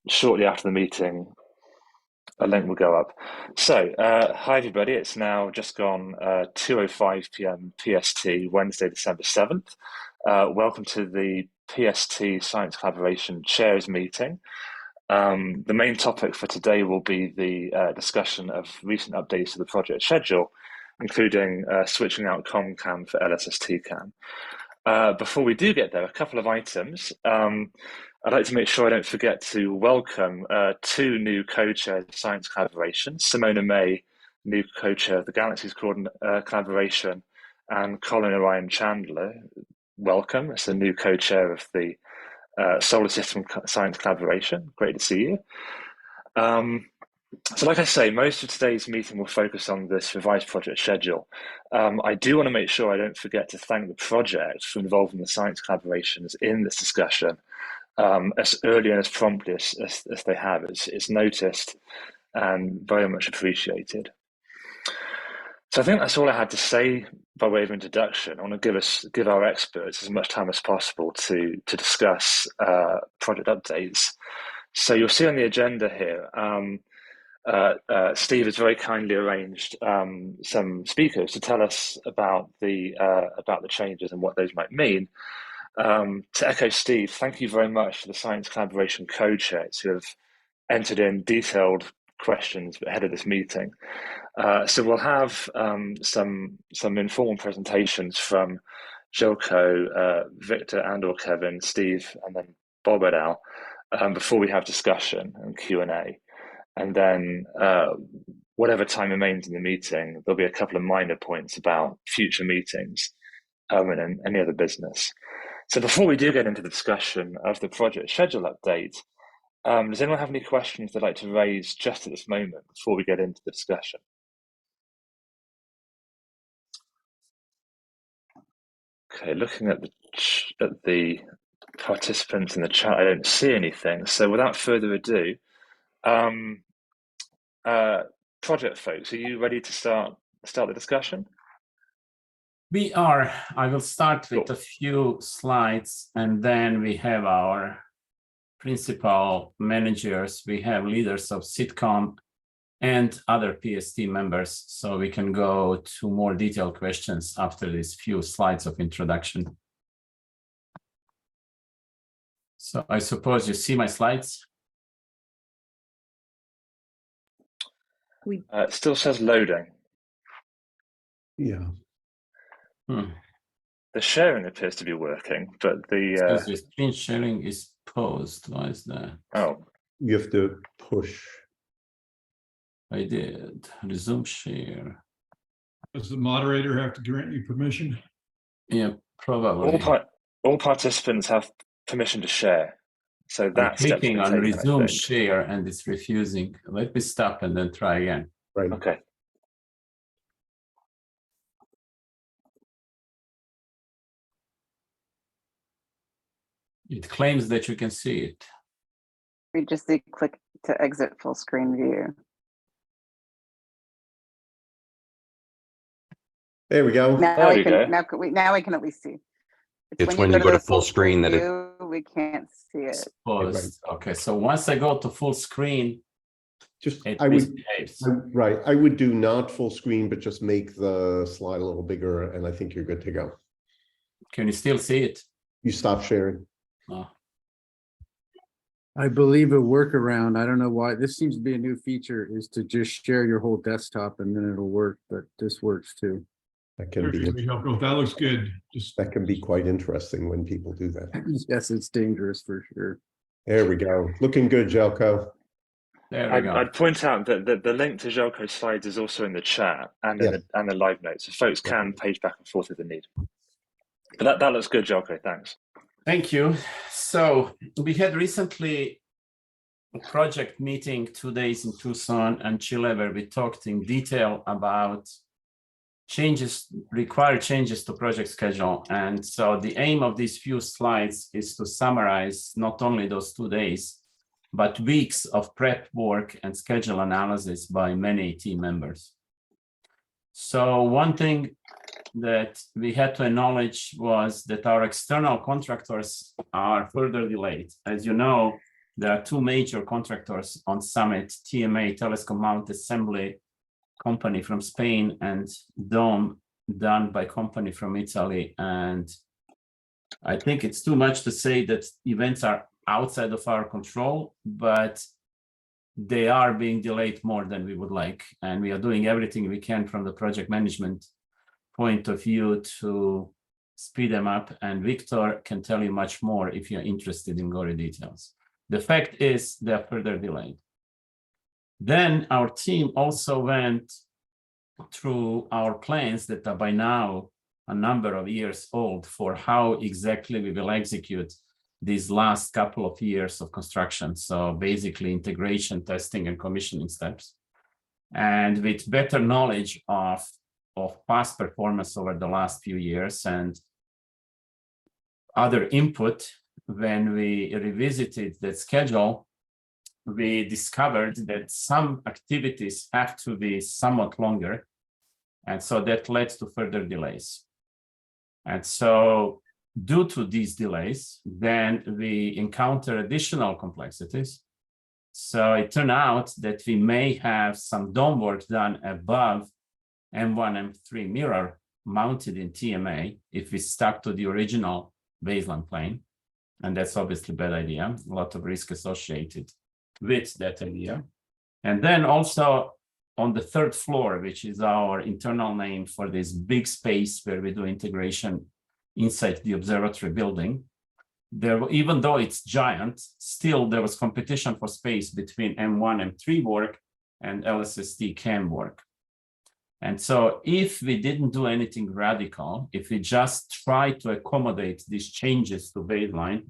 shortly after the meeting, a link will go up. So, hi everybody. It's now just gone 2:05 p.m. PST, Wednesday, December 7th. Welcome to the PST Science Collaboration Chairs meeting. The main topic for today will be the discussion of recent updates to the project schedule, including switching out ComCam for LSSTCam. Before we do get there, a couple of items. I'd like to make sure I don't forget to welcome two new co-chairs of Science Collaboration, Simona May, new co-chair of the Galaxies Collaboration, and Colin Orion Chandler. Welcome as a new co-chair of the Solar System Science Collaboration. Great to see you. So like I say, most of today's meeting will focus on this revised project schedule. I do want to make sure I don't forget to thank the project for involving the science collaborations in this discussion as early and as promptly as they have. It's noticed and very much appreciated. So I think that's all I had to say by way of introduction. I want to give our experts as much time as possible to discuss project updates. So you'll see on the agenda here, Steve has very kindly arranged some speakers to tell us about the changes and what those might mean. To echo Steve, thank you very much to the Science Collaboration co-chairs who have entered in detailed questions ahead of this meeting. So we'll have some informal presentations from Željko, Victor and/or Kevin, Steve, and then Bob et al. Before we have discussion and Q&A. And then whatever time remains in the meeting, there'll be a couple of minor points about future meetings and any other business. So before we do get into the discussion of the project schedule update, does anyone have any questions they'd like to raise just at this moment before we get into the discussion? Okay, looking at the participants in the chat, I don't see anything. So without further ado, project folks, are you ready to start the discussion? We are. I will start with a few slides, and then we have our principal managers. We have leaders of SITCOM and other PST members, so we can go to more detailed questions after these few slides of introduction. So I suppose you see my slides? It still says loading. Yeah. The sharing appears to be working, but the screen sharing is paused. Why is that? Oh, you have to push. I did. Resume share. Does the moderator have to grant you permission? Yeah, probably. All participants have permission to share. So that's clicking on resume share and it's refusing. Let me stop and then try again. Right. Okay. It claims that you can see it. We just click to exit full screen view. There we go. Now we can at least see. It's when you go to full screen that we can't see it. Right. Okay, so once I go to full screen, I would do not full screen, but just make the slide a little bigger, and I think you're good to go. Can you still see it? You stop sharing. Oh. I believe a workaround, I don't know why, this seems to be a new feature, is to just share your whole desktop and then it'll work, but this works too. That can be helpful. That looks good. That can be quite interesting when people do that. Yes, it's dangerous for sure. There we go. Looking good, Željko. There we go. I'd point out that the link to Željko's slides is also in the chat and in the live notes, so folks can page back and forth if they need. But that looks good, Željko. Thanks. Thank you. So we had recently a project meeting 2 days in Tucson and Chile where we talked in detail about required changes to project schedule. And so the aim of these few slides is to summarize not only those 2 days, but weeks of prep work and schedule analysis by many team members. So one thing that we had to acknowledge was that our external contractors are further delayed. As you know, There are two major contractors on Summit, TMA, Telescope Mount Assembly company from Spain, and Dome, done by company from Italy. And I think it's too much to say that events are outside of our control, but they are being delayed more than we would like. And we are doing everything we can from the project management point of view to speed them up. And Victor can tell you much more if you're interested in gory details. The fact is they're further delayed. Then our team also went through our plans that are by now a number of years old for how exactly we will execute these last couple of years of construction. So basically integration, testing, and commissioning steps. And with better knowledge of past performance over the last few years and other input, when we revisited that schedule, we discovered that some activities have to be somewhat longer. And so that led to further delays. And so due to these delays, then we encounter additional complexities. So it turned out that we may have some dome work done above M1, M3 mirror mounted in TMA if we stuck to the original baseline plane. And that's obviously a bad idea, a lot of risk associated with that idea. And then also on the third floor, which is our internal name for this big space where we do integration inside the observatory building, there, even though it's giant, still there was competition for space between M1, M3 work and LSST CAM work. And so if we didn't do anything radical, if we just try to accommodate these changes to baseline,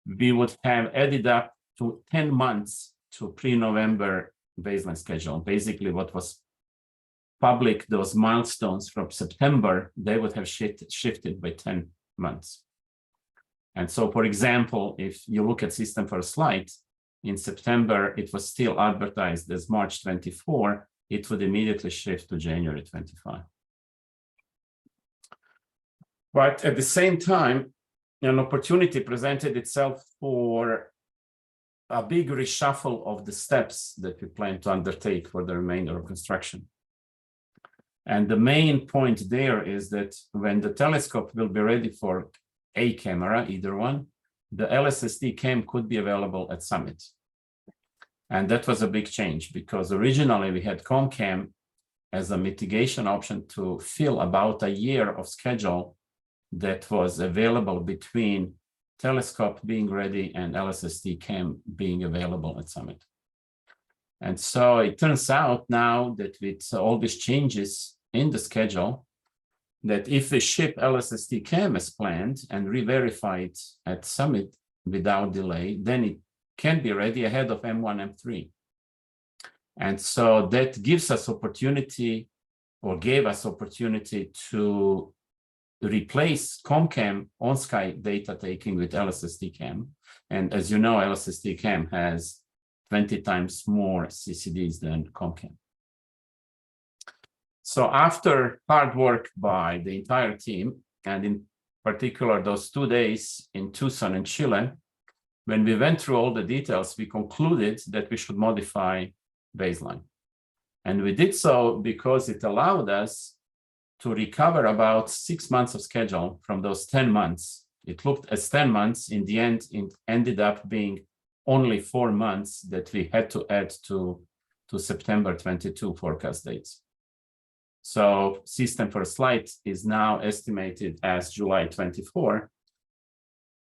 we would have added up to 10 months to pre-November baseline schedule. Basically what was public, those milestones from September, they would have shifted by 10 months. And so, for example, if you look at System First Flight, in September, it was still advertised as March 24, it would immediately shift to January 25. But at the same time, an opportunity presented itself for a big reshuffle of the steps that we plan to undertake for the remainder of construction. And the main point there is that when the telescope will be ready for a camera, either one, the LSST cam could be available at Summit. And that was a big change because originally we had ComCam as a mitigation option to fill about a year of schedule that was available between telescope being ready and LSST cam being available at Summit. And so it turns out now that with all these changes in the schedule, that if we ship LSST cam as planned and re-verify it at Summit without delay, then it can be ready ahead of M1, M3. And so that gives us opportunity, or gave us opportunity to replace ComCam on-sky data taking with LSST cam. And as you know, LSST cam has 20 times more CCDs than ComCam. So after hard work by the entire team, and in particular those 2 days in Tucson and Chile, when we went through all the details, we concluded that we should modify baseline. And we did so because it allowed us to recover about 6 months of schedule from those 10 months. It looked as 10 months. In the end, it ended up being only 4 months that we had to add to September 22 forecast dates. So System First Flight is now estimated as July 24,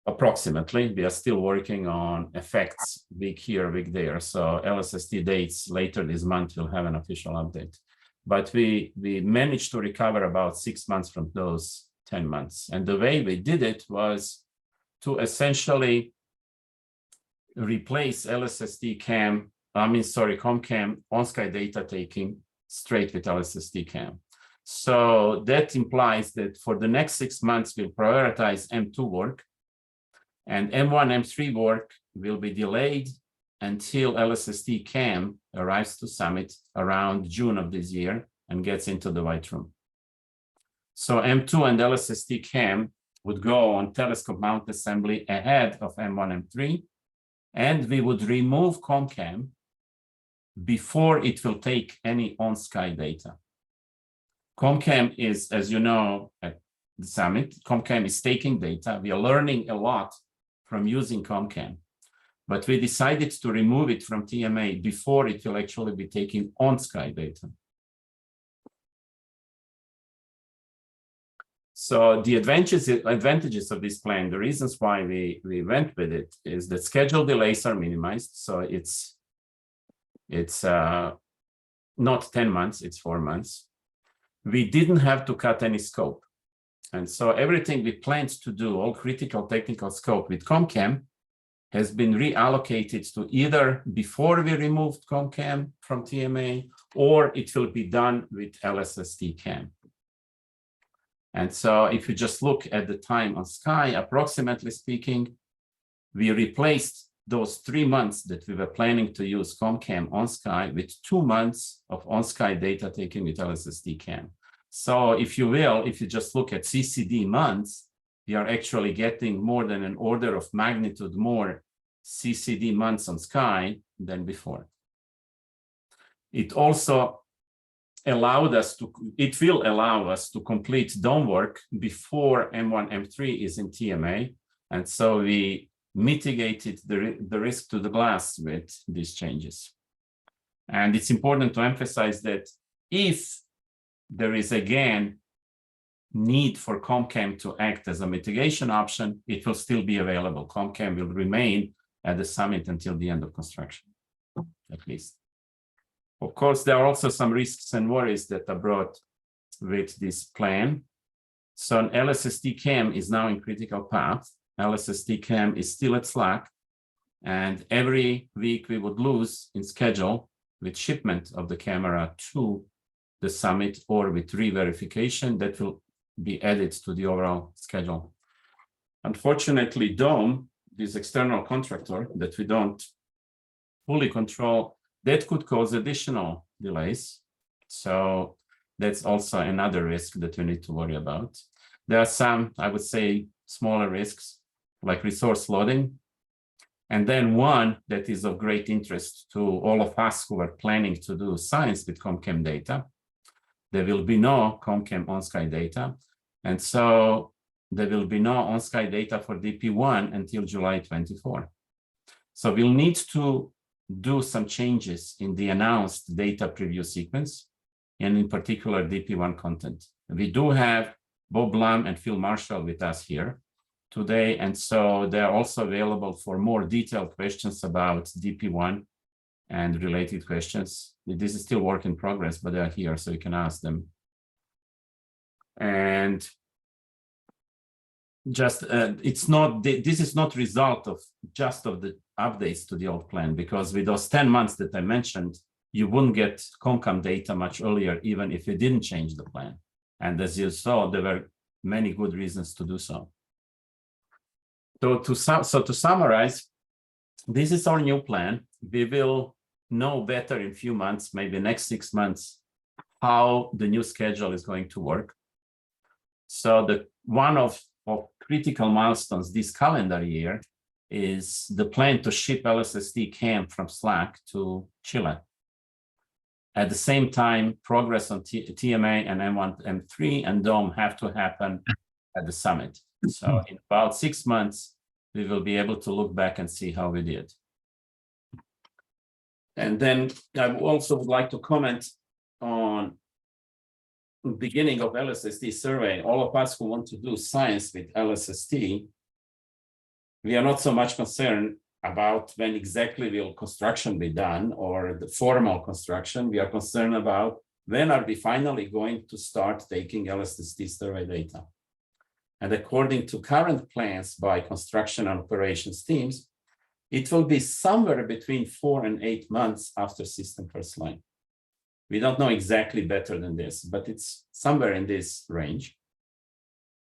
approximately. We are still working on effects week here, week there. So LSST dates later this month will have an official update. But we managed to recover about 6 months from those 10 months. And the way we did it was to essentially replace LSST cam, ComCam on-sky data taking straight with LSST cam. So that implies that for the next 6 months, we'll prioritize M2 work, and M1, M3 work will be delayed until LSST cam arrives to Summit around June of this year and gets into the white room. So M2 and LSST cam would go on telescope mount assembly ahead of M1, M3, and we would remove ComCam before it will take any on-sky data. ComCam is, as you know, at the summit, ComCam is taking data. We are learning a lot from using ComCam, but we decided to remove it from TMA before it will actually be taking on-sky data. So the advantages of this plan, the reasons why we went with it, is that schedule delays are minimized. So it's not 10 months, it's 4 months. We didn't have to cut any scope. And so everything we planned to do, all critical technical scope with ComCam, has been reallocated to either before we removed ComCam from TMA, or it will be done with LSST CAM. And so if you just look at the time on sky, approximately speaking, we replaced those 3 months that we were planning to use ComCam on sky with 2 months of on-sky data taken with LSST CAM. So if you will, if you just look at CCD months, we are actually getting more than an order of magnitude more CCD months on sky than before. It also allowed us to, it will allow us to complete dome work before M1, M3 is in TMA. And so we mitigated the risk to the glass with these changes. And it's important to emphasize that if there is again need for ComCam to act as a mitigation option, it will still be available. ComCam will remain at the summit until the end of construction, at least. Of course, there are also some risks and worries that are brought with this plan. So an LSST CAM is now in critical path. LSST CAM is still at slack, and every week we would lose in schedule with shipment of the camera to the summit or with re-verification that will be added to the overall schedule. Unfortunately, Dome, this external contractor that we don't fully control, that could cause additional delays. So that's also another risk that we need to worry about. There are some, I would say, smaller risks like resource loading. And then one that is of great interest to all of us who are planning to do science with ComCam data. There will be no ComCam on-sky data. And so there will be no on-sky data for DP1 until July 24. So we'll need to do some changes in the announced data preview sequence, and in particular DP1 content. We do have Bob Blum and Phil Marshall with us here today, and so they're also available for more detailed questions about DP1 and related questions. This is still work in progress, but they're here, so you can ask them. And just it's not, this is not result of just of the updates to the old plan, because with those 10 months that I mentioned, you wouldn't get ComCam data much earlier, even if you didn't change the plan. And as you saw, there were many good reasons to do so. So to summarize, this is our new plan. We will know better in a few months, maybe next 6 months, how the new schedule is going to work. So the one of critical milestones this calendar year is the plan to ship LSST CAM from SLAC to Chile. At the same time, progress on TMA and M1, M3 and Dome have to happen at the summit. So in about 6 months, we will be able to look back and see how we did. And then I also would like to comment on the beginning of LSST survey. All of us who want to do science with LSST, we are not so much concerned about when exactly will construction be done or the formal construction. We are concerned about when are we finally going to start taking LSST survey data. And according to current plans by construction and operations teams, it will be somewhere between 4 and 8 months after system first line. We don't know exactly better than this, but it's somewhere in this range.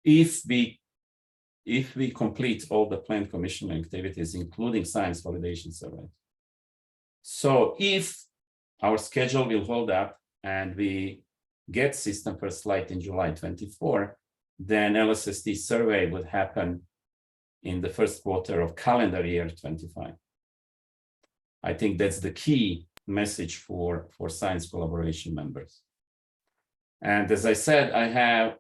If we complete all the planned commissioning activities, including science validation survey. So if our schedule will hold up and we get system first light in July 24, then LSST survey would happen in the first quarter of calendar year 25. I think that's the key message for science collaboration members. And as I said, I have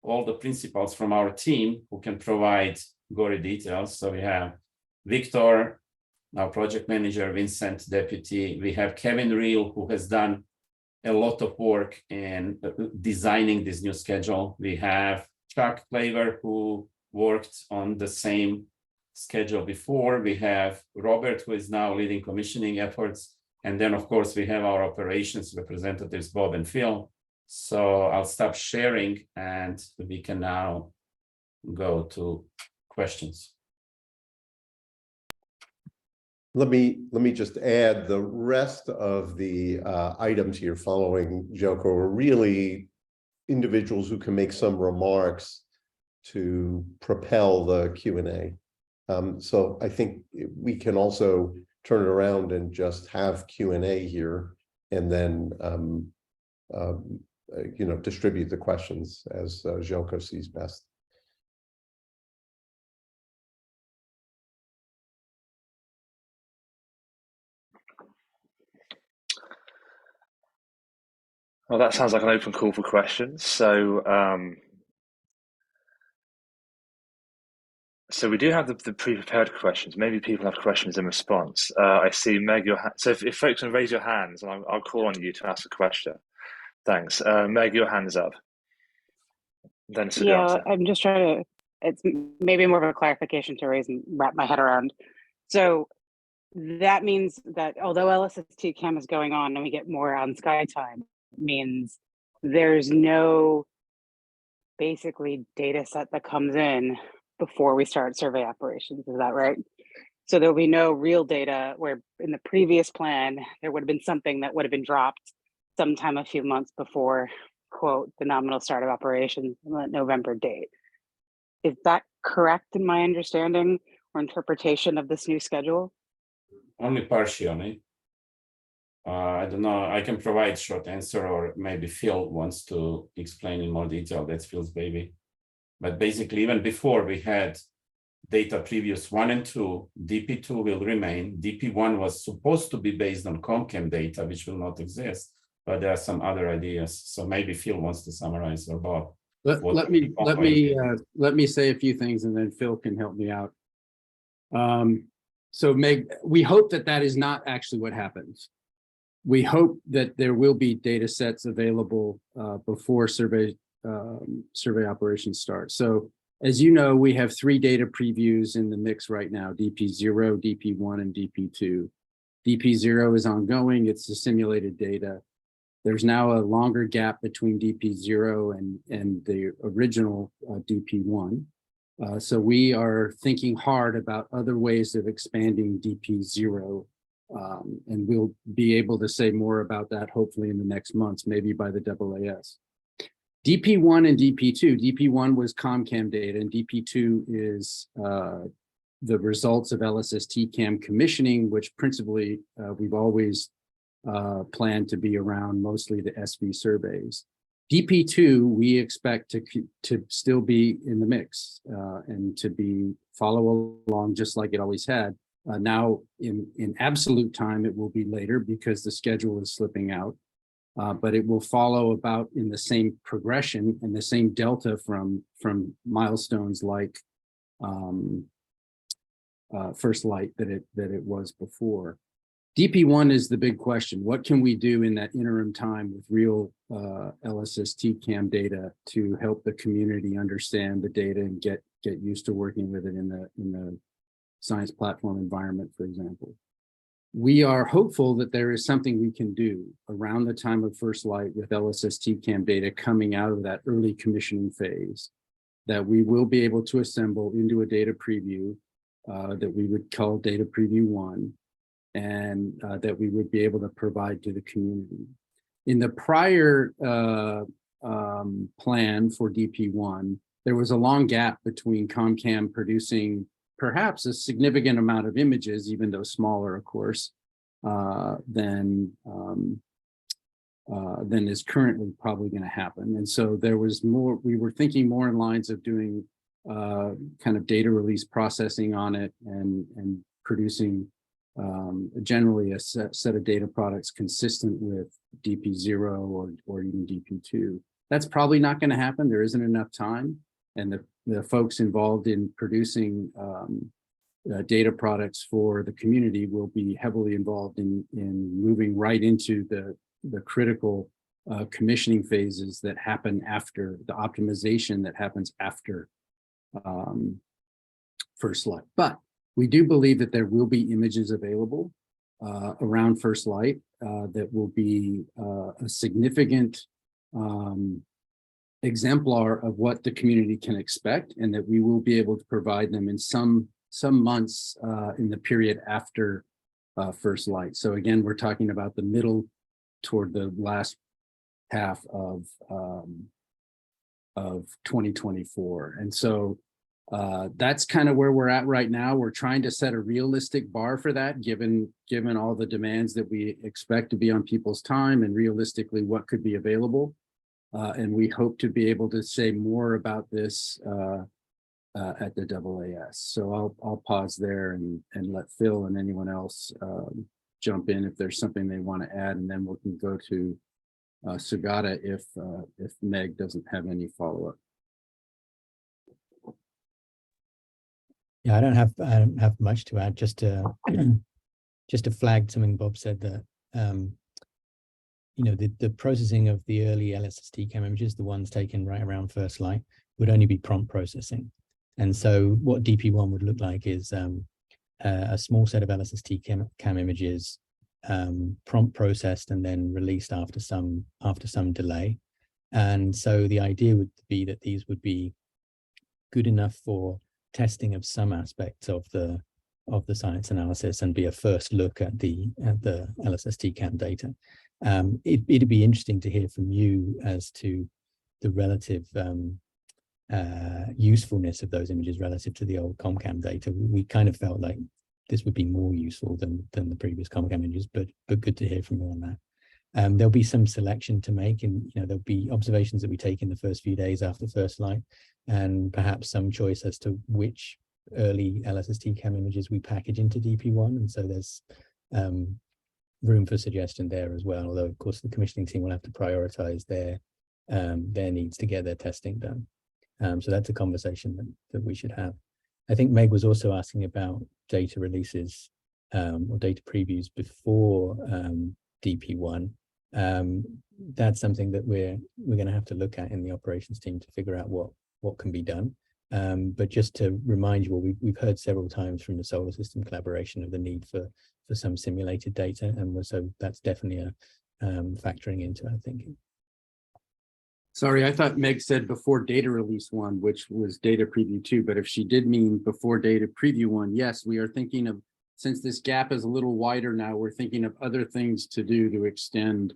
all the principals from our team who can provide gory details. So we have Victor, our project manager, Vincent, deputy. We have Kevin Reel, who has done a lot of work in designing this new schedule. We have Chuck Claver, who worked on the same schedule before. We have Robert, who is now leading commissioning efforts. And then, of course, we have our operations representatives, Bob and Phil. So I'll stop sharing and we can now go to questions. Let me just add, the rest of the items here following Joko are really individuals who can make some remarks to propel the Q&A. So I think we can also turn it around and just have Q&A here, and then distribute the questions as Joko sees best. Well, that sounds like an open call for questions. So, so we do have the pre-prepared questions. Maybe people have questions in response. I see Meg, so if folks can raise your hands, and I'll call on you to ask a question. Thanks. Meg, your hand's up. Then yeah, I'm just trying to, it's maybe more of a clarification to raise and wrap my head around. So that means that although LSST cam is going on and we get more on sky time, means there's no basically data set that comes in before we start survey operations. Is that right? So there'll be no real data, where in the previous plan, there would have been something that would have been dropped sometime a few months before, quote, the nominal start of operations on that November date. Is that correct in my understanding or interpretation of this new schedule? Only partially. I don't know. I can provide short answer, or maybe Phil wants to explain in more detail. That's Phil's baby. But basically, even before we had data previews 1 and 2, DP2 will remain. DP1 was supposed to be based on ComCam data, which will not exist, but there are some other ideas. So maybe Phil wants to summarize, or Bob. Let me say a few things, and then Phil can help me out. So Meg, we hope that is not actually what happens. We hope that there will be data sets available before survey operations start. So as you know, we have 3 data previews in the mix right now: DP0, DP1, and DP2. DP0 is ongoing. It's the simulated data. There's now a longer gap between DP0 and the original DP1. So we are thinking hard about other ways of expanding DP0. And we'll be able to say more about that hopefully in the next months, maybe by the AAS. DP1 and DP2. DP1 was ComCam data, and DP2 is the results of LSST cam commissioning, which principally we've always planned to be around mostly the SV surveys. DP2, we expect to still be in the mix and to follow along just like it always had. Now, in absolute time, it will be later because the schedule is slipping out, but it will follow about in the same progression and the same delta from milestones like first light that it was before. DP1 is the big question. What can we do in that interim time with real LSST cam data to help the community understand the data and get used to working with it in the science platform environment, for example? We are hopeful that there is something we can do around the time of first light with LSST cam data coming out of that early commissioning phase that we will be able to assemble into a data preview that we would call data preview 1, and that we would be able to provide to the community. In the prior plan for DP1, there was a long gap between ComCam producing perhaps a significant amount of images, even though smaller, of course, than is currently probably going to happen. And so there was more, we were thinking more in lines of doing kind of data release processing on it and producing generally a set of data products consistent with DP0 or even DP2. That's probably not going to happen. There isn't enough time, and the folks involved in producing data products for the community will be heavily involved in moving right into the critical commissioning phases that happen after the optimization that happens after first light. But we do believe that there will be images available around first light that will be a significant exemplar of what the community can expect, and that we will be able to provide them in some months in the period after first light. So again, we're talking about the middle toward the last half of 2024. And so that's kind of where we're at right now. We're trying to set a realistic bar for that, given all the demands that we expect to be on people's time and realistically what could be available. And we hope to be able to say more about this at the AAS. So I'll pause there and let Phil and anyone else jump in if there's something they want to add, and then we can go to Sugata if Meg doesn't have any follow-up. Yeah, I don't have much to add. Just to flag something Bob said, that the processing of the early LSST cam images, the ones taken right around first light, would only be prompt processing. And so what DP1 would look like is a small set of LSST cam images prompt processed and then released after some delay. And so the idea would be that these would be good enough for testing of some aspects of the science analysis and be a first look at the LSST cam data. It'd be interesting to hear from you as to the relative usefulness of those images relative to the old ComCam data. We kind of felt like this would be more useful than the previous ComCam images, but good to hear from you on that. There'll be some selection to make, and there'll be observations that we take in the first few days after first light, and perhaps some choice as to which early LSST cam images we package into DP1. And so there's room for suggestion there as well, although of course the commissioning team will have to prioritize their needs to get their testing done. So that's a conversation that we should have. I think Meg was also asking about data releases or data previews before DP1. That's something that we're going to have to look at in the operations team to figure out what can be done. But just to remind you, we've heard several times from the solar system collaboration of the need for some simulated data, and so that's definitely factoring into our thinking. Sorry, I thought Meg said before data release 1, which was data preview 2, but if she did mean before data preview 1, yes, we are thinking of, since this gap is a little wider now, we're thinking of other things to do to extend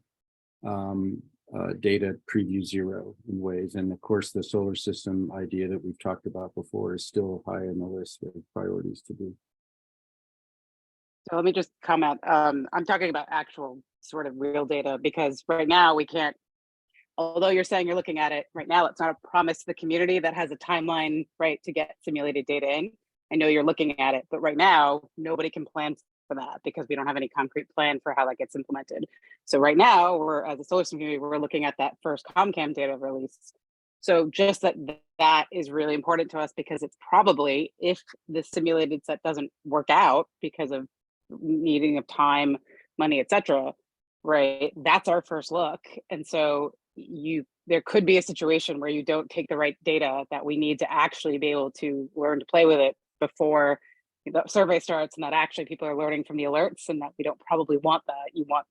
data preview 0 in ways. And of course, the solar system idea that we've talked about before is still high on the list of priorities to do. So let me just comment. I'm talking about actual sort of real data, because right now we can't, although you're saying you're looking at it right now, it's not a promise to the community that has a timeline, right, to get simulated data in. I know you're looking at it, but right now nobody can plan for that because we don't have any concrete plan for how that gets implemented. So right now, we're, as a solar system community, we're looking at that first ComCam data release. So just that is really important to us, because it's probably, if the simulated set doesn't work out because of needing of time, money, etc., right, that's our first look. And so there could be a situation where you don't take the right data that we need to actually be able to learn to play with it before the survey starts, and that actually people are learning from the alerts, and that we don't probably want that. You want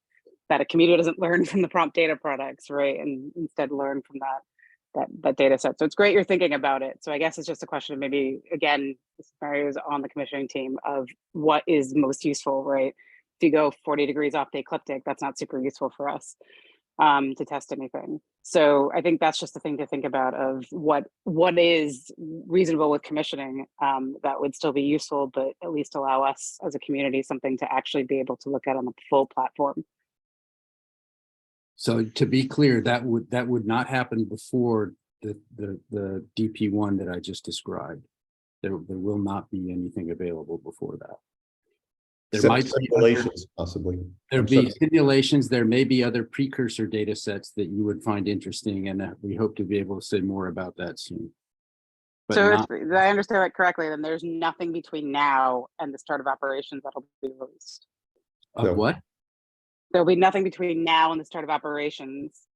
that a community doesn't learn from the prompt data products, right, and instead learn from that data set. So it's great you're thinking about it. So I guess it's just a question of maybe, again, the scenarios on the commissioning team of what is most useful, right? If you go 40 degrees off the ecliptic, that's not super useful for us to test anything. So I think that's just the thing to think about, of what is reasonable with commissioning that would still be useful, but at least allow us as a community something to actually be able to look at on the full platform. So to be clear, that would not happen before the DP1 that I just described. There will not be anything available before that. There might be simulations, possibly. There'll be simulations. There may be other precursor data sets that you would find interesting, and we hope to be able to say more about that soon. But So not, if I understand that correctly, then there's nothing between now and the start of operations that'll be released. No. what? There'll be nothing between now and the start of operations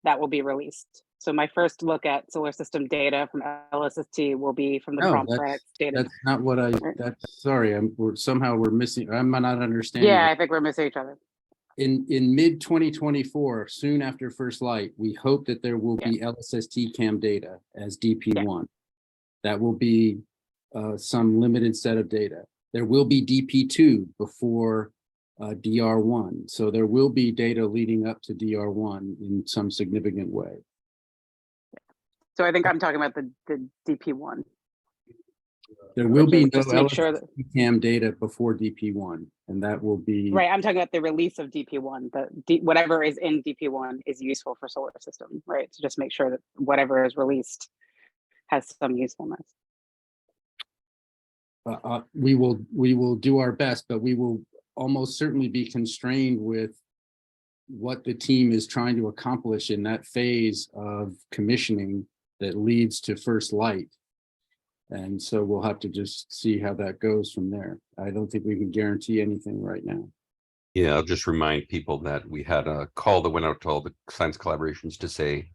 that will be released. So my first look at solar system data from LSST will be from the No, prompt data. That's not what I. That's sorry. We're missing. I'm not understanding. Yeah, I think we're missing each other. In mid 2024, soon after first light, we hope that there will be LSST cam data as DP1. That will be some limited set of data. There will be DP2 before DR1. So there will be data leading up to DR1 in some significant way. So I think I'm talking about the DP1. There will be no just to make sure that, cam data before DP1, and that will be right. I'm talking about the release of DP1. Whatever is in DP1 is useful for solar system, right? To just make sure that whatever is released has some usefulness. we will do our best, but we will almost certainly be constrained with what the team is trying to accomplish in that phase of commissioning that leads to first light. And so we'll have to just see how that goes from there. I don't think we can guarantee anything right now. Yeah, I'll just remind people that we had a call that went out to all the science collaborations to say,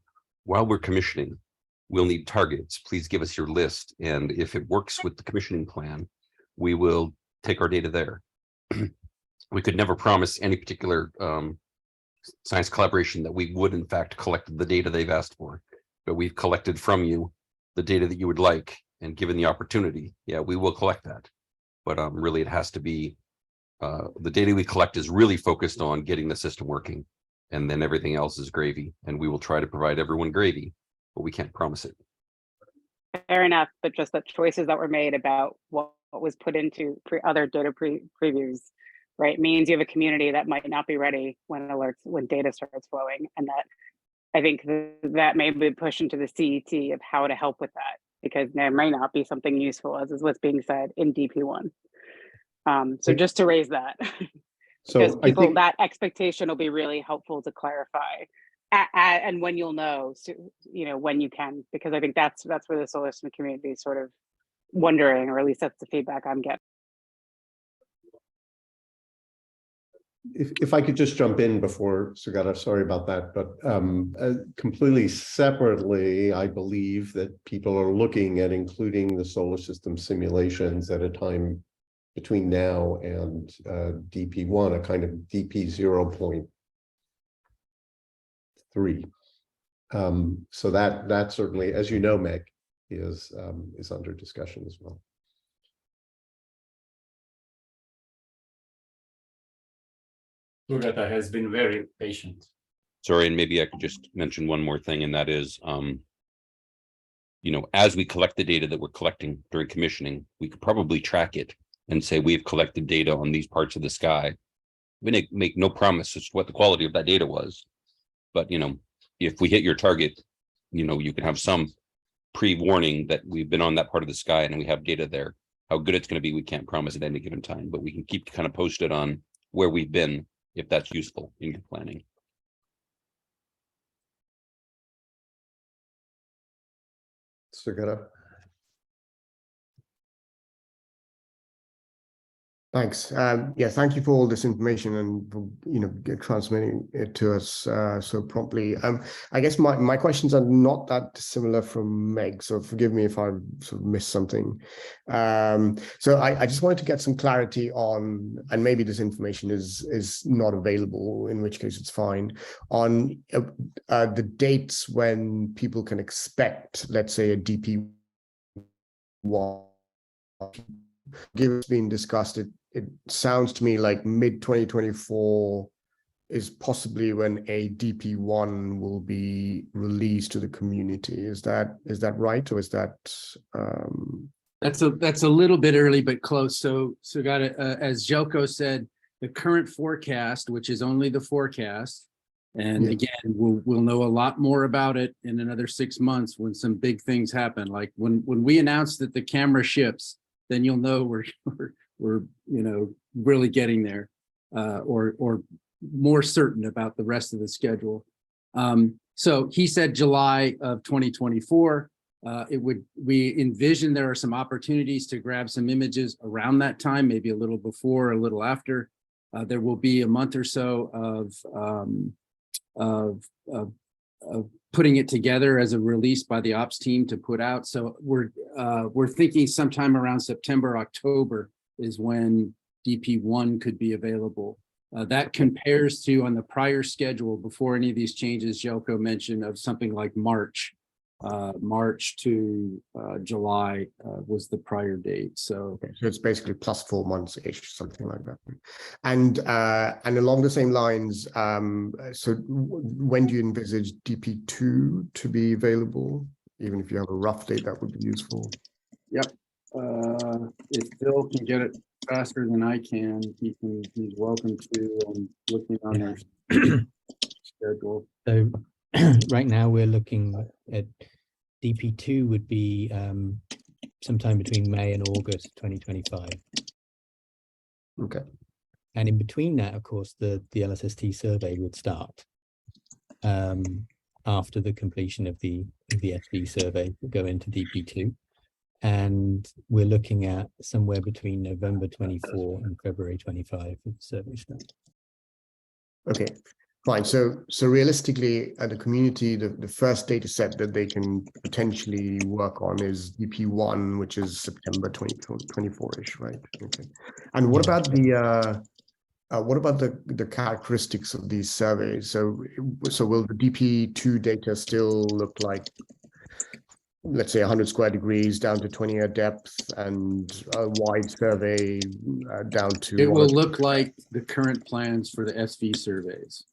while we're commissioning, we'll need targets. Please give us your list. And if it works with the commissioning plan, we will take our data there. We could never promise any particular science collaboration that we would in fact collect the data they've asked for, but we've collected from you the data that you would like, and given the opportunity, yeah, we will collect that. But really it has to be, the data we collect is really focused on getting the system working, and then everything else is gravy, and we will try to provide everyone gravy, but we can't promise it. Fair enough, but just the choices that were made about what was put into other data previews, right, means you have a community that might not be ready when data starts flowing, and that I think that may be pushed into the CET of how to help with that, because there may not be something useful, as is what's being said in DP1. So just to raise that, because people, that expectation will be really helpful to clarify, and when you'll know, so, you know, when you can, because I think that's where the solar system community is sort of wondering, or at least that's the feedback I'm getting. If I could just jump in before Sugata, sorry about that, but completely separately, I believe that people are looking at including the solar system simulations at a time between now and DP1, a kind of DP 0.3. So that certainly, as you know, Meg, is under discussion as well. Sugata has been very patient. Sorry, and maybe I could just mention one more thing, and that is, you know, as we collect the data that we're collecting during commissioning, we could probably track it and say we've collected data on these parts of the sky. We make no promise as to what the quality of that data was, but you know, if we hit your target, you know, you can have some pre-warning that we've been on that part of the sky and we have data there. How good it's going to be, we can't promise at any given time, but we can keep kind of posted on where we've been, if that's useful in your planning. Sugata. Thanks. Yeah, thank you for all this information and for, you know, transmitting it to us so promptly. I guess my questions are not that dissimilar from Meg, so forgive me if I sort of missed something. So I just wanted to get some clarity on, and maybe this information is not available, in which case it's fine, on the dates when people can expect, let's say, a DP1. Given it's being discussed, it sounds to me like mid-2024 is possibly when a DP1 will be released to the community. Is that right, or is that? That's a little bit early, but close. So as Jelko said, the current forecast, which is only the forecast, and again, we'll know a lot more about it in another 6 months when some big things happen. Like when we announce that the camera ships, then you'll know we're really getting there, or more certain about the rest of the schedule. So he said July of 2024. We envision there are some opportunities to grab some images around that time, maybe a little before, a little after. There will be a month or so of putting it together as a release by the ops team to put out. So we're thinking sometime around September, October is when DP1 could be available. That compares to, on the prior schedule, before any of these changes Jelko mentioned, of something like March to July was the prior date. So, so it's basically plus 4 months ish, something like that. And along the same lines, so when do you envisage DP2 to be available? Even if you have a rough date, that would be useful. Yep. If Phil can get it faster than I can, he's welcome to. I'm looking on their schedule. So right now we're looking at DP2 would be sometime between May and August 2025. Okay. And in between that, of course, the LSST survey would start after the completion of the SV survey to go into DP2. And we're looking at somewhere between November 24 and February 25 for the survey start. Okay, fine. So realistically, at the community, the first data set that they can potentially work on is DP1, which is September 2024-ish, right? Okay. And what about the characteristics of these surveys? So will the DP2 data still look like, let's say, 100 square degrees down to 20-year depth, and a wide survey down to... It will look like the current plans for the SV surveys.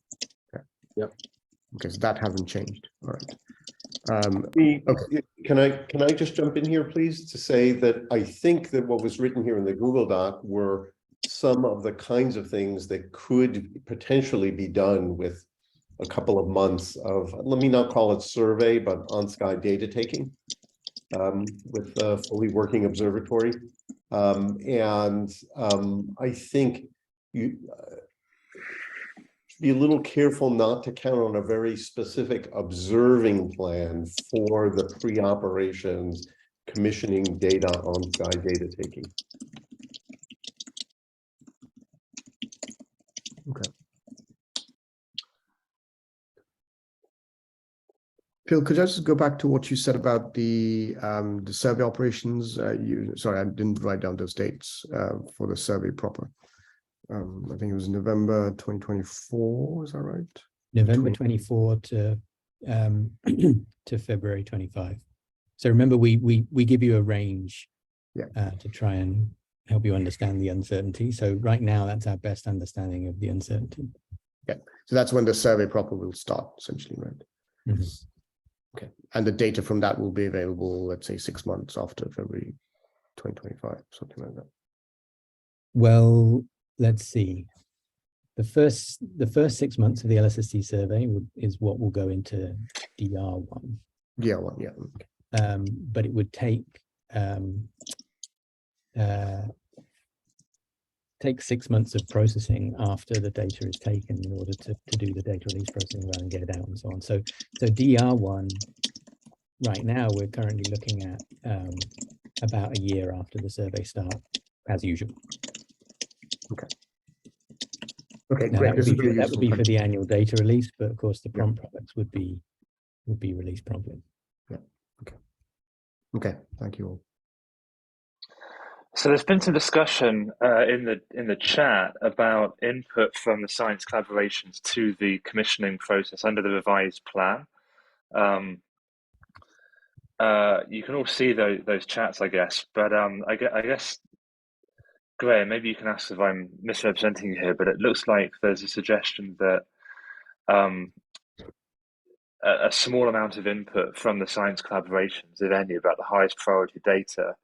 Okay. Yep. Okay, so that hasn't changed. All right. Okay. Can I just jump in here, please, to say that I think that what was written here in the Google Doc were some of the kinds of things that could potentially be done with a couple of months of, let me not call it survey, but on-sky data taking with a fully working observatory. I think you should be a little careful not to count on a very specific observing plan for the pre-operations commissioning data on-sky data taking. Okay. Phil, could I just go back to what you said about the survey operations? Sorry, I didn't write down those dates for the survey proper. I think it was November 2024. Is that right? November 24 to February 25. So remember, we give you a range, yeah, to try and help you understand the uncertainty. So right now, that's our best understanding of the uncertainty. Yeah. So that's when the survey proper will start, essentially, right? Mm-hmm. Okay. And the data from that will be available, let's say, 6 months after February 2025, something like that. Well, let's see. The first 6 months of the LSST survey is what will go into DR1. DR1, yeah. But it would take 6 months of processing after the data is taken in order to do the data release processing around and get it out and so on. So DR1, right now, we're currently looking at about a year after the survey start, as usual. Okay. Okay, now, great. That would be for the annual data release, but of course the prompt products would be released promptly. Yeah. Okay. Okay. Thank you all. So there's been some discussion in the chat about input from the science collaborations to the commissioning process under the revised plan. You can all see those chats, I guess, but I guess, Graham, maybe you can ask if I'm misrepresenting you here, but it looks like there's a suggestion that a small amount of input from the science collaborations, if any, about the highest priority data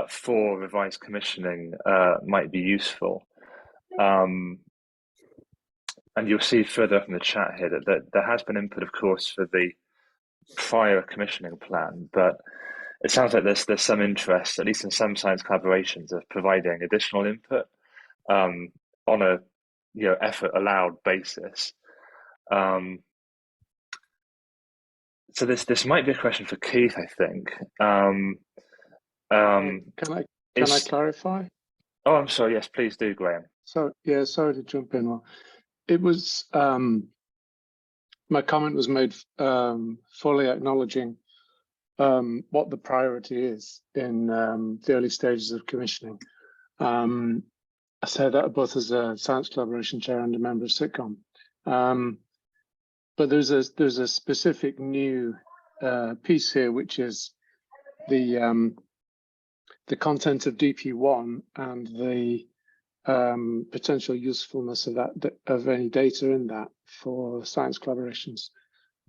for revised commissioning might be useful. And you'll see further up in the chat here that there has been input, of course, for the prior commissioning plan, but it sounds like there's some interest, at least in some science collaborations, of providing additional input on a effort allowed basis. So this might be a question for Keith, I think. Can I clarify? Oh, I'm sorry. Yes, please do, Graham. So yeah, sorry to jump in. Well, it was my comment was made fully acknowledging what the priority is in the early stages of commissioning. I say that both as a science collaboration chair and a member of SITCOM. But there's a specific new piece here, which is the content of DP1 and the potential usefulness of of any data in that for science collaborations.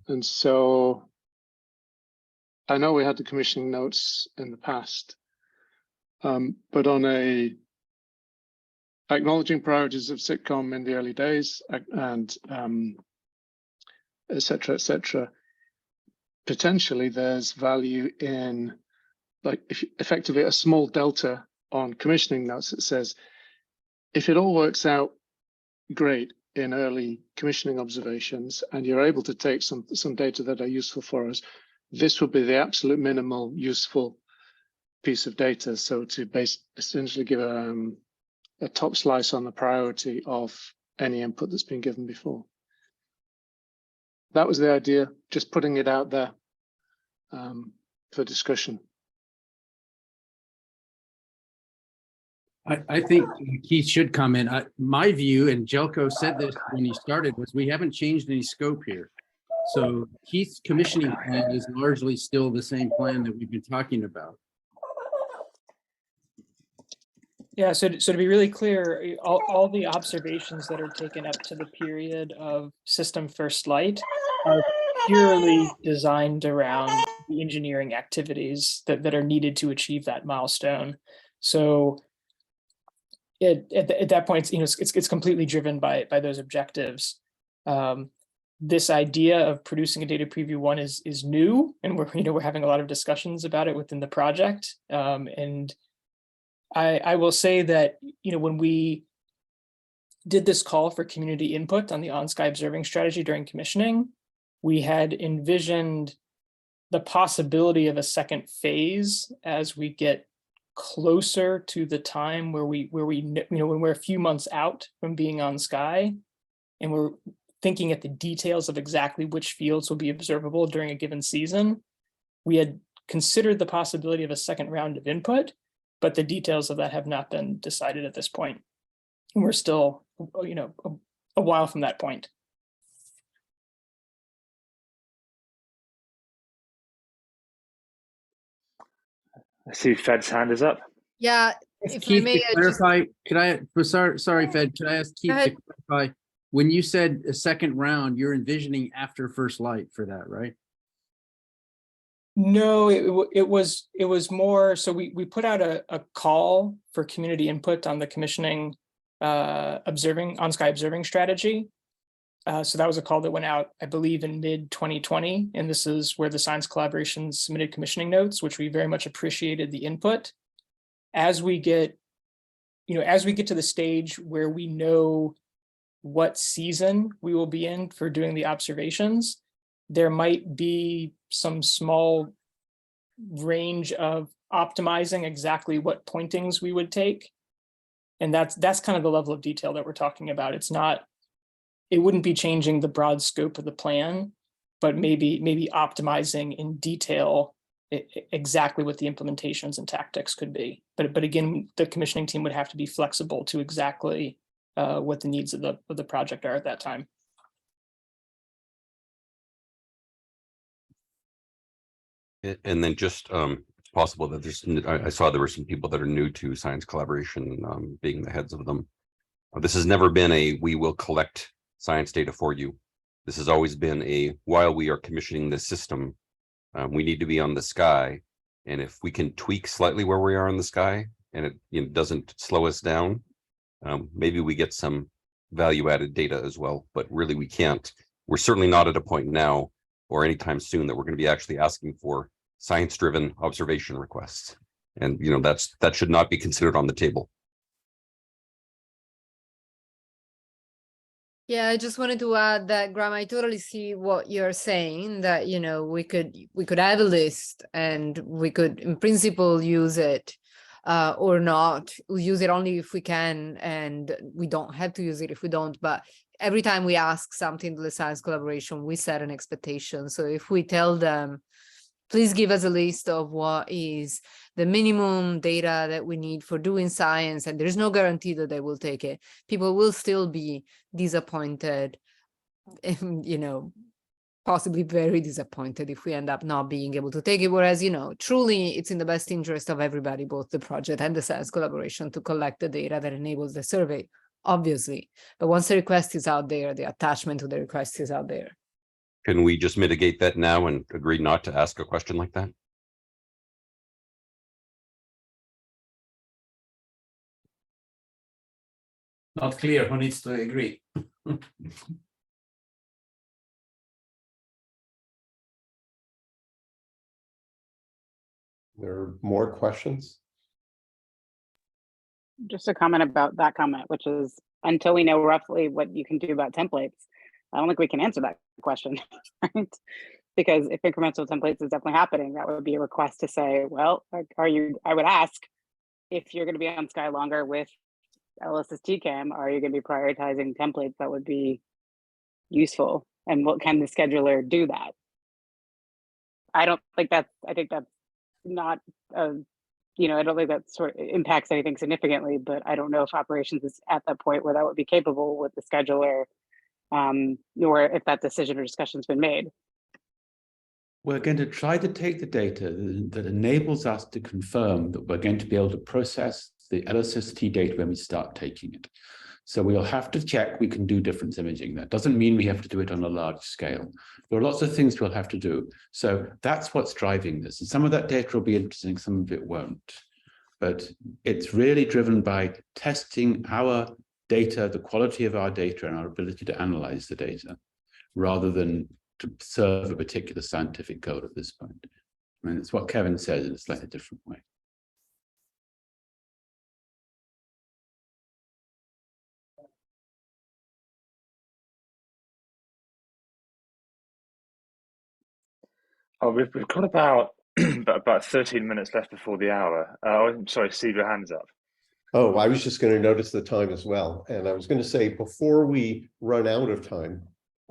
And so I know we had the commissioning notes in the past, but on acknowledging priorities of SITCOM in the early days and et cetera, potentially there's value in effectively a small delta on commissioning notes that says, if it all works out great in early commissioning observations and you're able to take some data that are useful for us, this would be the absolute minimal useful piece of data. So to essentially give a top slice on the priority of any input that's been given before. That was the idea, just putting it out there for discussion. I think Keith should comment. My view, and Jelko said this when he started, was we haven't changed any scope here. So Keith's commissioning plan is largely still the same plan that we've been talking about. Yeah, so to be really clear, all the observations that are taken up to the period of system first light are purely designed around the engineering activities that are needed to achieve that milestone. So at that point, it's completely driven by those objectives. This idea of producing a data preview 1 is new, and we're having a lot of discussions about it within the project. And I will say that when we did this call for community input on the on-sky observing strategy during commissioning, we had envisioned the possibility of a second phase as we get closer to the time where when we're a few months out from being on sky, and we're thinking at the details of exactly which fields will be observable during a given season. We had considered the possibility of a second round of input, but the details of that have not been decided at this point. And we're still, a while from that point. I see Fed's hand is up. Yeah, if Keith, I may to clarify, sorry, Fed, could I ask Keith to clarify, when you said a second round, you're envisioning after first light for that, right? No, it was more, so we put out a call for community input on the commissioning on-sky observing strategy. So that was a call that went out, I believe, in mid-2020, and this is where the science collaboration submitted commissioning notes, which we very much appreciated the input. As we get to the stage where we know what season we will be in for doing the observations, there might be some small range of optimizing exactly what pointings we would take. And that's kind of the level of detail that we're talking about. It wouldn't be changing the broad scope of the plan, but maybe optimizing in detail exactly what the implementations and tactics could be. But again, the commissioning team would have to be flexible to exactly what the needs of the project are at that time. And then just it's possible that I saw there were some people that are new to science collaboration, being the heads of them. This has never been we will collect science data for you. This has always been while we are commissioning this system, we need to be on the sky. And if we can tweak slightly where we are in the sky and it doesn't slow us down, maybe we get some value added data as well, but really we can't. We're certainly not at a point now or anytime soon that we're going to be actually asking for science-driven observation requests. And, you know, that should not be considered on the table. Yeah, I just wanted to add that, Graham, I totally see what you're saying, that, you know, we could have a list and we could in principle use it or not. We'll use it only if we can, and we don't have to use it if we don't. But every time we ask something to the science collaboration, we set an expectation. So if we tell them, please give us a list of what is the minimum data that we need for doing science, and there's no guarantee that they will take it, people will still be disappointed, and, you know, possibly very disappointed if we end up not being able to take it. Whereas, you know, truly it's in the best interest of everybody, both the project and the science collaboration, to collect the data that enables the survey, obviously. But once the request is out there, the attachment to the request is out there. Can we just mitigate that now and agree not to ask a question like that? Not clear who needs to agree. There are more questions? Just a comment about that comment, which is, until we know roughly what you can do about templates, I don't think we can answer that question, right? Because if incremental templates is definitely happening, that would be a request to say, well, I would ask, if you're going to be on Sky longer with LSS TCAM, are you going to be prioritizing templates that would be useful? And what can the scheduler do that? I think that's not, you know, I don't think that sort of impacts anything significantly, but I don't know if operations is at that point where that would be capable with the scheduler, or if that decision or discussion's been made. We're going to try to take the data that enables us to confirm that we're going to be able to process the LSST data when we start taking it. So we'll have to check we can do difference imaging. That doesn't mean we have to do it on a large scale. There are lots of things we'll have to do. So that's what's driving this. And some of that data will be interesting, some of it won't. But it's really driven by testing our data, the quality of our data, and our ability to analyze the data, rather than to serve a particular scientific goal at this point. I mean, it's what Kevin says in a slightly different way. Oh, we've got about about 13 minutes left before the hour. I'm sorry, Steve, your hand's up. Oh, I was just going to notice the time as well. And I was going to say, before we run out of time,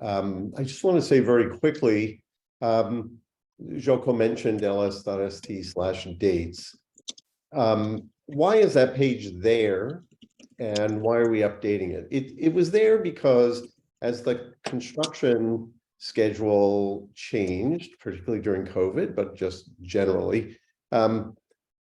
I just want to say very quickly, Joko mentioned ls.st/dates. Why is that page there? And why are we updating it? It was there because as the construction schedule changed, particularly during COVID, but just generally,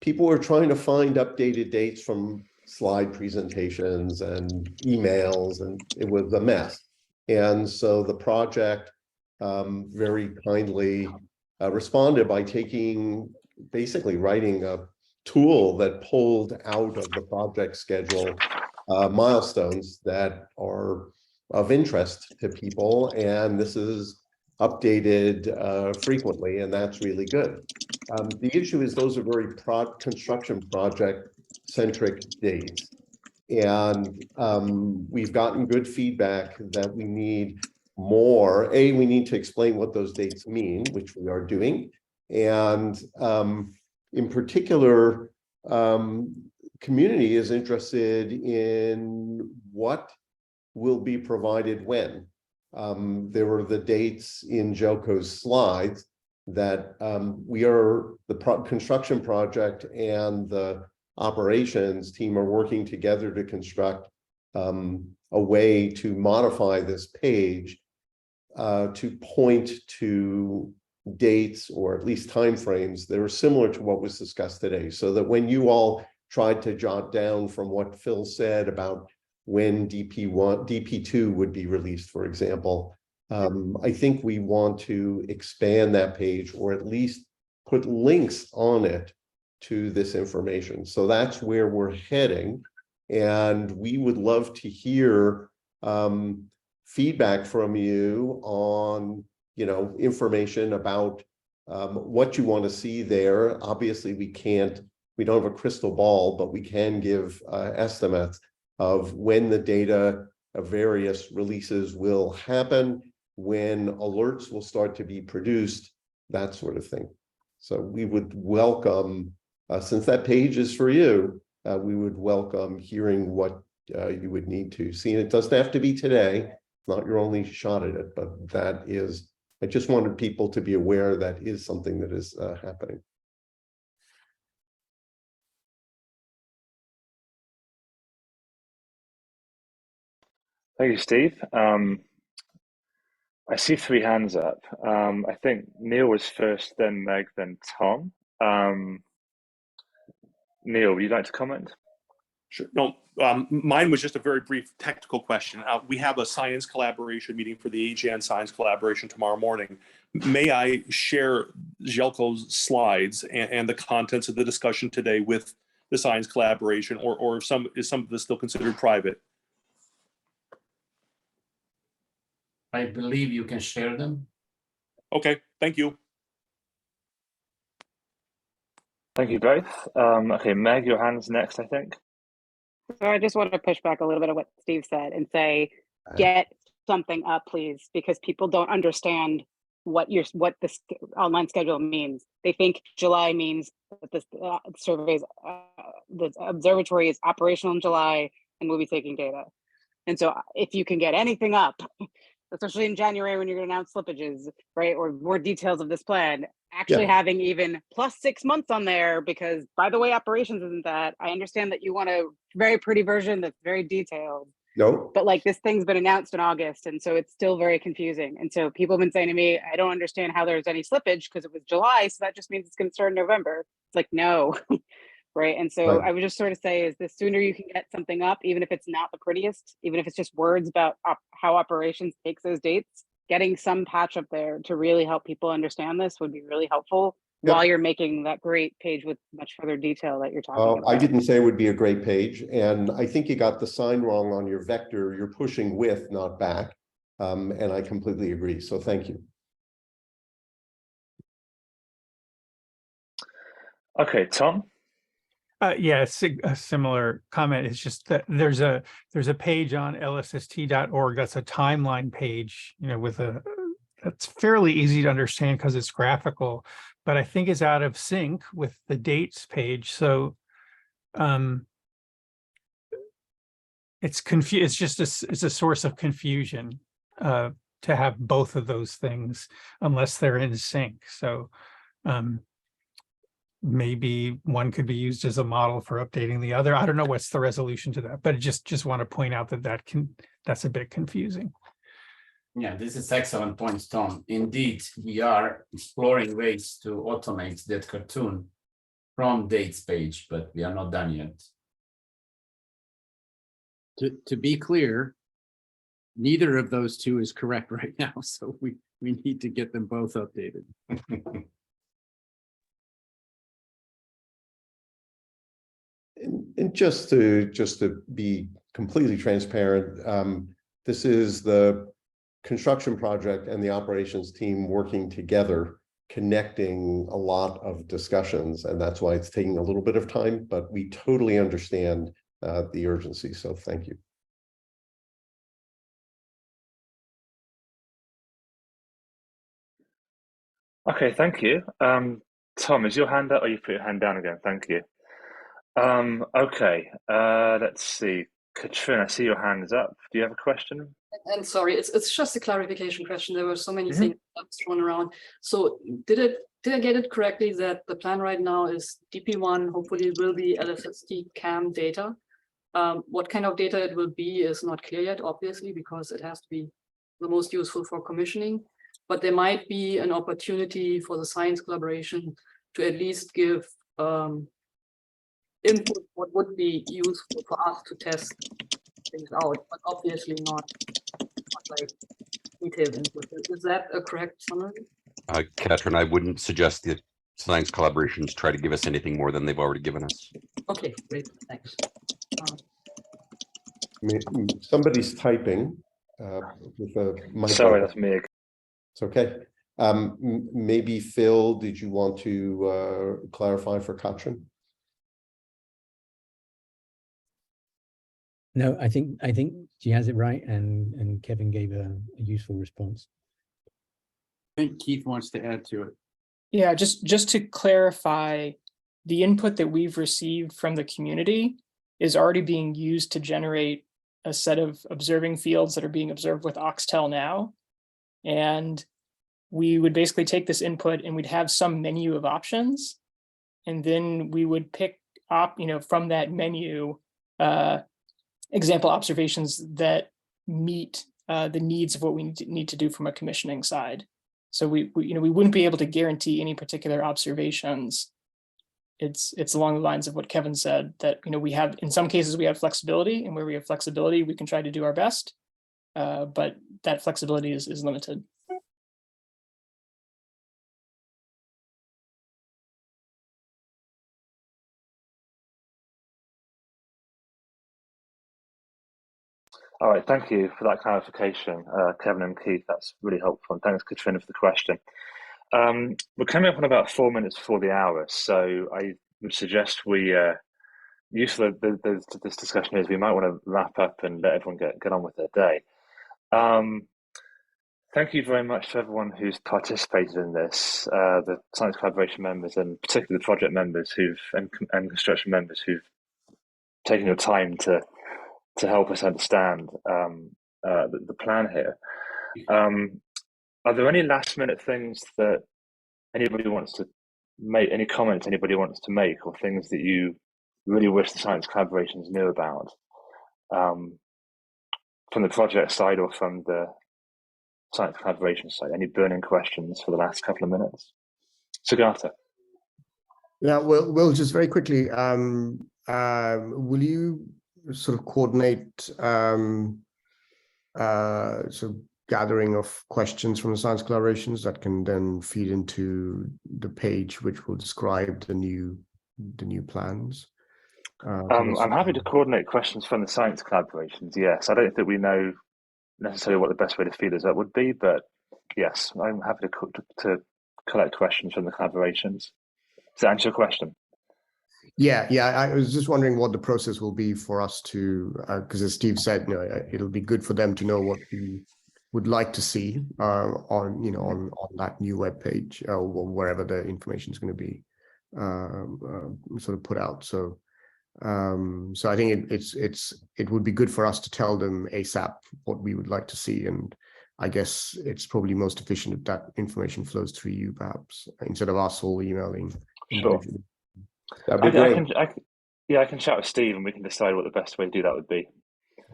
people were trying to find updated dates from slide presentations and emails, and it was a mess. And so the project very kindly responded by basically writing a tool that pulled out of the project schedule milestones that are of interest to people, and this is updated frequently, and that's really good. The issue is those are very construction project centric dates, and we've gotten good feedback that we need more. We need to explain what those dates mean, which we are doing, and in particular, community is interested in what will be provided when. There were the dates in Joko's slides that the construction project and the operations team are working together to construct a way to modify this page to point to dates, or at least timeframes that are similar to what was discussed today, so that when you all tried to jot down from what Phil said about when DP2 would be released, for example, I think we want to expand that page, or at least put links on it to this information. So that's where we're heading, and we would love to hear feedback from you on, information about what you want to see there. Obviously, we don't have a crystal ball, but we can give estimates of when the data of various releases will happen, when alerts will start to be produced, that sort of thing. So we would welcome, since that page is for you, we would welcome hearing what you would need to see. And it doesn't have to be today, it's not your only shot at it, but that is, I just wanted people to be aware that is something that is happening. Thank you, Steve. I see 3 hands up. I think Neil was first, then Meg, then Tom. Neil, would you like to comment? Sure. No, mine was just a very brief technical question. We have a science collaboration meeting for the AGN Science Collaboration tomorrow morning. May I share Željko's slides and the contents of the discussion today with the science collaboration, or is some of this still considered private? I believe you can share them. Okay, thank you. Thank you both. Okay, Meg, your hand's next, I think. So I just want to push back a little bit of what Steve said and say, get something up, please, because people don't understand what this online schedule means. They think July means that this surveys, the observatory is operational in July and we'll be taking data. And so if you can get anything up, especially in January when you're going to announce slippages, right, or more details of this plan, actually having even plus 6 months on there, because by the way, operations isn't that. I understand that you want a very pretty version that's very detailed. No. But like this thing's been announced in August, and so it's still very confusing. And so people have been saying to me, I don't understand how there's any slippage because it was July, so that just means it's going to start in November. It's like, no. Right. And so I would just sort of say is the sooner you can get something up, even if it's not the prettiest, even if it's just words about how operations takes those dates, getting some patch up there to really help people understand this would be really helpful while you're making that great page with much further detail that you're talking about. I didn't say it would be a great page, and I think you got the sign wrong on your vector. You're pushing with, not back. And I completely agree. So thank you. Okay, Tom. Yeah, it's a similar comment. It's just that there's a page on lsst.org that's a timeline page, with that's fairly easy to understand because it's graphical, but I think it's out of sync with the dates page. So it's just it's a source of confusion to have both of those things unless they're in sync. So maybe one could be used as a model for updating the other. I don't know what's the resolution to that, but I just want to point out that's a bit confusing. Yeah, this is excellent point, Tom. Indeed, we are exploring ways to automate that cartoon from dates page, but we are not done yet. To be clear, neither of those two is correct right now, so we need to get them both updated. And just to be completely transparent, this is the construction project and the operations team working together, connecting a lot of discussions, and that's why it's taking a little bit of time, but we totally understand the urgency, so thank you. Okay, thank you. Tom, is your hand up or you put your hand down again? Thank you. Okay, let's see. Katrin, I see your hand is up. Do you have a question? And sorry, it's just a clarification question. There were so many things thrown around. So did I get it correctly that the plan right now is DP1 hopefully will be LSST CAM data? What kind of data it will be is not clear yet, obviously, because it has to be the most useful for commissioning. But there might be an opportunity for the science collaboration to at least give input what would be useful for us to test things out, but obviously not like detailed input. Is that a correct summary? Katrin, I wouldn't suggest the science collaborations try to give us anything more than they've already given us. Okay, great, thanks. Somebody's typing with a mic. Sorry, that's me. It's okay. Maybe Phil, did you want to clarify for Katrin? No, I think she has it right, and Kevin gave a useful response. I think Keith wants to add to it. Yeah, just to clarify, the input that we've received from the community is already being used to generate a set of observing fields that are being observed with Oxtel now. And we would basically take this input and we'd have some menu of options. And then we would pick up, from that menu, example observations that meet the needs of what we need to do from a commissioning side. So we wouldn't be able to guarantee any particular observations. It's along the lines of what Kevin said, that we have, in some cases we have flexibility, and where we have flexibility we can try to do our best, but that flexibility is limited. All right, thank you for that clarification, Kevin and Keith. That's really helpful. And thanks, Katrina, for the question. We're coming up on about 4 minutes before the hour, so I would suggest we, useful of this discussion is we might want to wrap up and let everyone get on with their day. Thank you very much to everyone who's participated in this, the science collaboration members and particularly the project members and construction members who've taken your time to help us understand the plan here. Are there any last minute things that anybody wants to make, any comments anybody wants to make, or things that you really wish the science collaborations knew about, from the project side or from the science collaboration side? Any burning questions for the last couple of minutes? Sugata. Yeah, well, just very quickly, will you sort of coordinate sort of gathering of questions from the science collaborations that can then feed into the page which will describe the new plans? I'm happy to coordinate questions from the science collaborations. Yes, I don't think we know necessarily what the best way to feed us up would be, but yes, I'm happy to collect questions from the collaborations. Does that answer your question? Yeah, I was just wondering what the process will be for us to, because as Steve said, it'll be good for them to know what we would like to see on that new web page or wherever the information is going to be sort of put out. So I think it would be good for us to tell them ASAP what we would like to see, and I guess it's probably most efficient if that information flows through you, perhaps, instead of us all emailing. Sure. That'd be great. I can chat with Steve and we can decide what the best way to do that would be.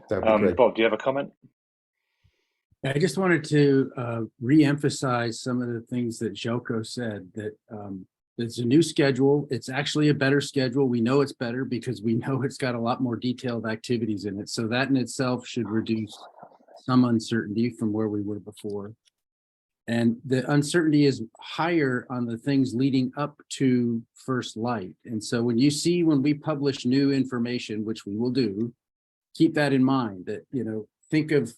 That'd be great. Bob, do you have a comment? I just wanted to re-emphasize some of the things that Željko said, that there's a new schedule. It's actually a better schedule. We know it's better because we know it's got a lot more detailed activities in it. So that in itself should reduce some uncertainty from where we were before. And the uncertainty is higher on the things leading up to first light. And so when we publish new information, which we will do, keep that in mind, that, think of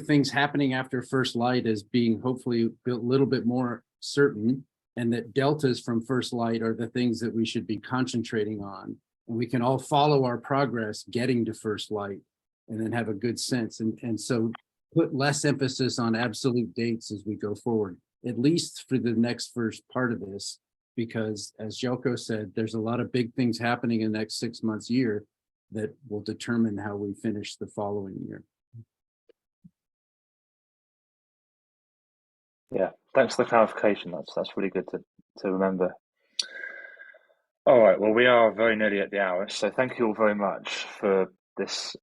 things happening after first light as being hopefully a little bit more certain, and that deltas from first light are the things that we should be concentrating on. And we can all follow our progress getting to first light and then have a good sense. And so put less emphasis on absolute dates as we go forward, at least for the next first part of this, because as Željko said, there's a lot of big things happening in the next 6 months, year, that will determine how we finish the following year. Yeah, thanks for the clarification. That's really good to remember. All right, well, we are very nearly at the hour, so thank you all very much for this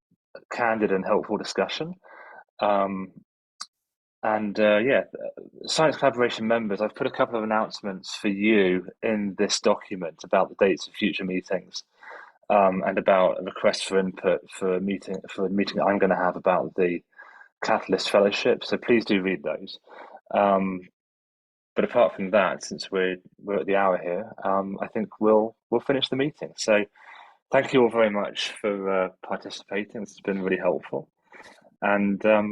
candid and helpful discussion. Science collaboration members, I've put a couple of announcements for you in this document about the dates of future meetings, and about a request for input for a meeting I'm going to have about the Catalyst Fellowship. So please do read those. But apart from that, since we're at the hour here, I think we'll finish the meeting. So thank you all very much for participating. This has been really helpful. And have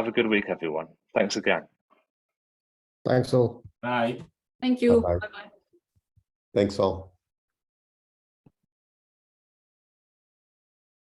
a good week, everyone. Thanks again. Thanks all. Bye. Thank you. Bye-bye. Bye-bye. Thanks all.